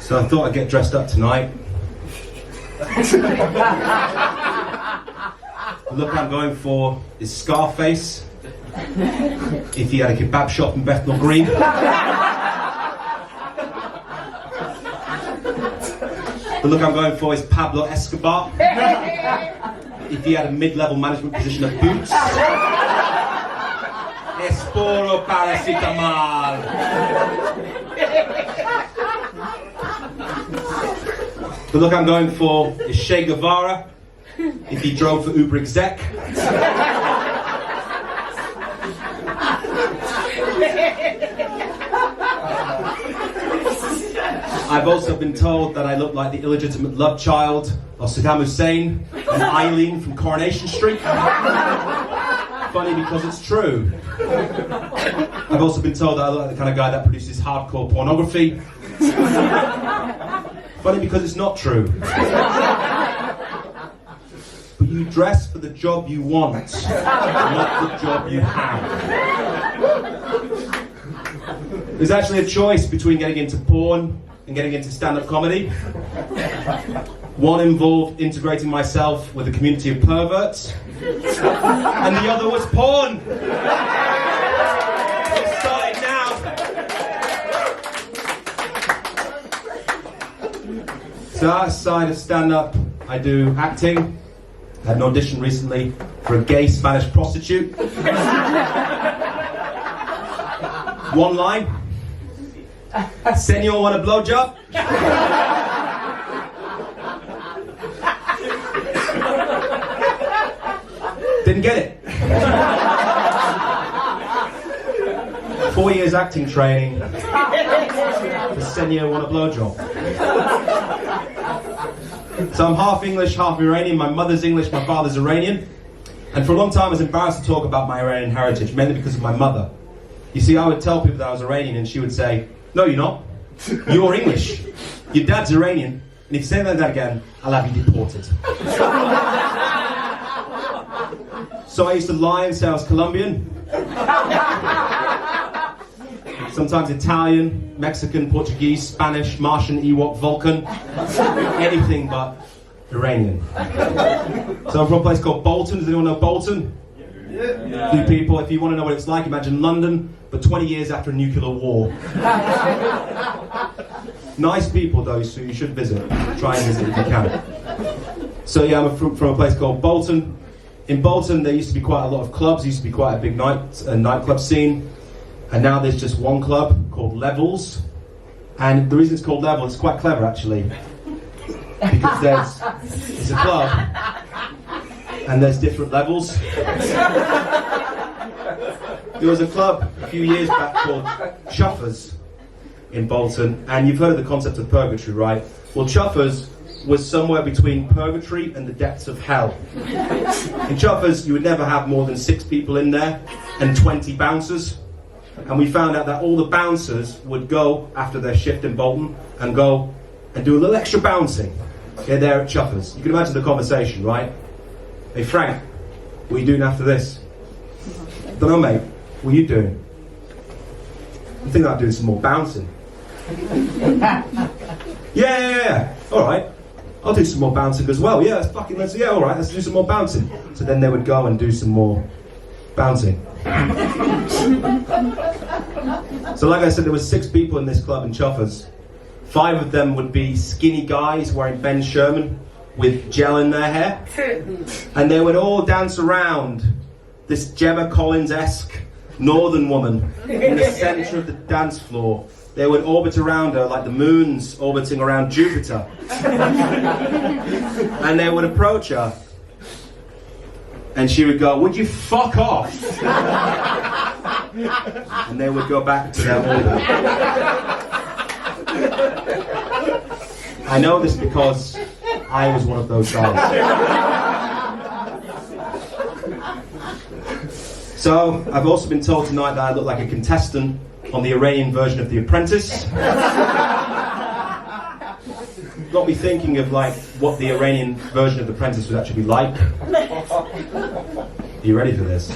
So I thought I'd get dressed up tonight. The look I'm going for is Scarface, if he had a kebab shop in Bethnal Green. The look I'm going for is Pablo Escobar, if he had a mid-level management position at Boots. Es puro paracetamol. The look I'm going for is Che Guevara, if he drove for Uber exec. I've also been told that I look like the illegitimate love child of Saddam Hussein and Eileen from Coronation Street. Funny because it's true. I've also been told that I look like the kind of guy that produces hardcore pornography. Funny because it's not true. But you dress for the job you want, not the job you have. There's actually a choice between getting into porn and getting into stand-up comedy. One involved integrating myself with a community of perverts, and the other was porn. It started now. So outside of stand-up, I do acting. I had an audition recently for a gay Spanish prostitute. One line. Senor, want a blowjob? Didn't get it. 4 years acting training for Senor, want a blowjob. So I'm half English, half Iranian. My mother's English, my father's Iranian. And for a long time I was embarrassed to talk about my Iranian heritage, mainly because of my mother. You see, I would tell people that I was Iranian and she would say, "No, you're not. You're English. Your dad's Iranian. And if you say that again, I'll have you deported." So I used to lie and say I was Colombian. Sometimes Italian, Mexican, Portuguese, Spanish, Martian, Ewok, Vulcan. Anything but Iranian. So I'm from a place called Bolton. Does anyone know Bolton? Yeah. Few people, if you want to know what it's like, imagine London, but 20 years after a nuclear war. Nice people though, so you should visit. Try and visit if you can. So yeah, I'm from a place called Bolton. In Bolton there used to be quite a lot of clubs, there used to be quite a big nightclub scene. And now there's just one club called Levels. And the reason it's called Levels, it's quite clever actually. Because it's a club and there's different levels. There was a club a few years back called Chuffers in Bolton, and you've heard of the concept of purgatory, right? Well, Chuffers was somewhere between purgatory and the depths of hell. In Chuffers, you would never have more than 6 people in there and 20 bouncers. And we found out that all the bouncers would go after their shift in Bolton and go and do a little extra bouncing. Yeah, there at Chuffers. You can imagine the conversation, right? "Hey Frank, what are you doing after this?" "Don't know, mate. What are you doing?" "I'm thinking about doing some more bouncing." Yeah. All right. I'll do some more bouncing as well. Yeah, all right, let's do some more bouncing. So then they would go and do some more bouncing. So like I said, there were 6 people in this club in Chuffers. 5 of them would be skinny guys wearing Ben Sherman with gel in their hair. And they would all dance around this Gemma Collins-esque northern woman in the centre of the dance floor. They would orbit around her like the moon's orbiting around Jupiter. And they would approach her. And she would go, "Would you fuck off?" And they would go back to their orbit. I know this because I was one of those guys. So, I've also been told tonight that I look like a contestant on the Iranian version of The Apprentice. Got me thinking of like what the Iranian version of The Apprentice would actually be like. Are you ready for this?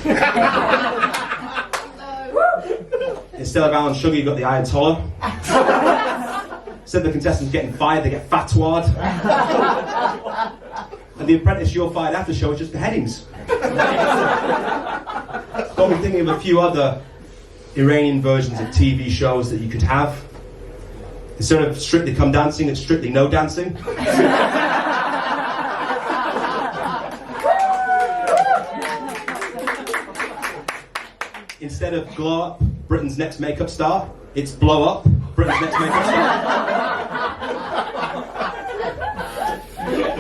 Instead of Alan Sugar, you got the Ayatollah. Instead of the contestants getting fired, they get fatwa'd. And the Apprentice You're Fired After show is just the headings. Got me thinking of a few other Iranian versions of TV shows that you could have. Instead of Strictly Come Dancing, it's Strictly No Dancing. Instead of Glow Up, Britain's Next Makeup Star, it's Blow Up, Britain's Next Makeup Star.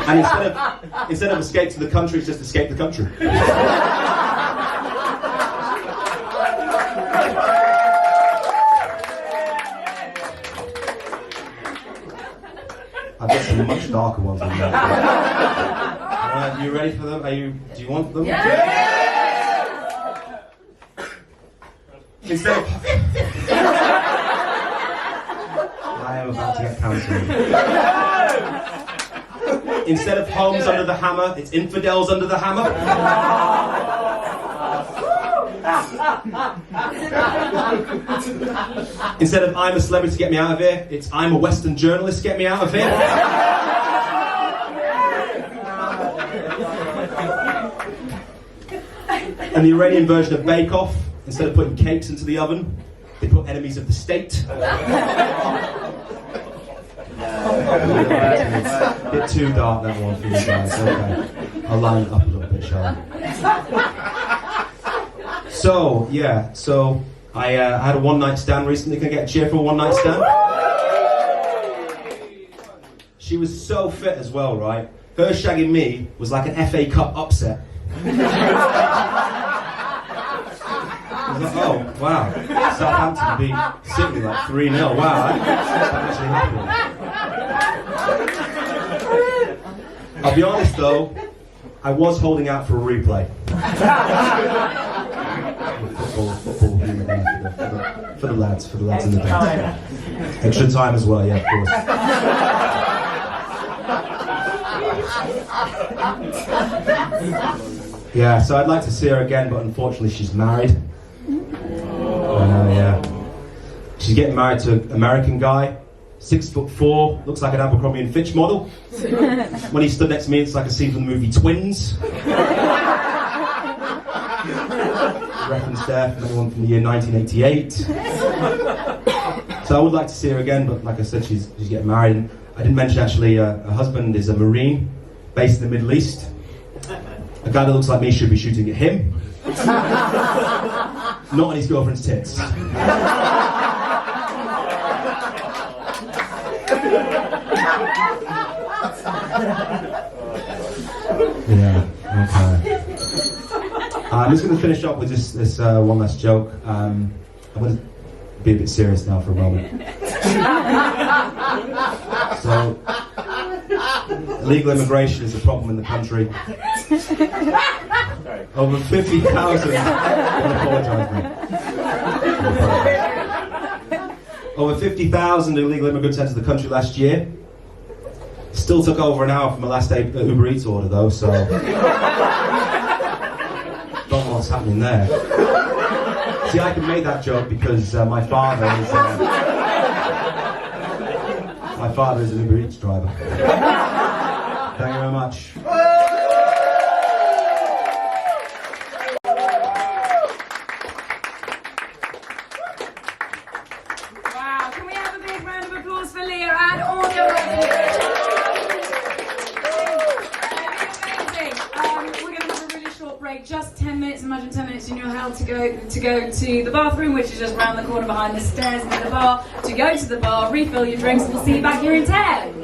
And instead of Escape to the Country, it's just Escape the Country. I've got some much darker ones than that. Alright, you ready for them? Do you want them? Yeah! Instead of... I am about to get cancelled. Instead of Homes Under the Hammer, it's Infidels Under the Hammer. Instead of I'm a Celebrity, Get Me Out of Here, it's I'm a Western Journalist, Get Me Out of Here. And the Iranian version of Bake Off, instead of putting cakes into the oven, they put Enemies of the State. It's a bit too dark, that one, for you guys. Okay. I'll line it up a little bit, shall I? So I had a one-night stand recently. Can I get a cheer for a one-night stand? She was so fit as well, right? Her shagging me was like an FA Cup upset. I was like, oh, wow. Southampton beat City like 3-0. Wow, that's actually happening. I'll be honest though, I was holding out for a replay. Football humour there for the lads in the band. Extra time as well, yeah, of course. Yeah, so I'd like to see her again, but unfortunately she's married. Yeah. She's getting married to an American guy, 6'4", looks like an Abercrombie and Fitch model. When he stood next to me, it's like a scene from the movie Twins. Reference there from anyone from the year 1988. So I would like to see her again, but like I said, she's getting married. And I didn't mention actually, her husband is a Marine based in the Middle East. A guy that looks like me should be shooting at him. Not on his girlfriend's tits. Yeah, okay. I'm just going to finish up with this one last joke. I'm going to be a bit serious now for a moment. So, illegal immigration is a problem in the country. Over 50,000. Over 50,000 illegal immigrants entered the country last year. Still took over an hour from my last Uber Eats order though, so don't know what's happening there. See, I can make that joke because my father is an Uber Eats driver. Thank you very much. Wow, can we have a big round of applause for Leah and all the other Amazing. We're going to have a really short break, just 10 minutes. Imagine 10 minutes in your hell to go to the bathroom, which is just round the corner behind the stairs into the bar. To go to the bar, refill your drinks, and we'll see you back here in 10.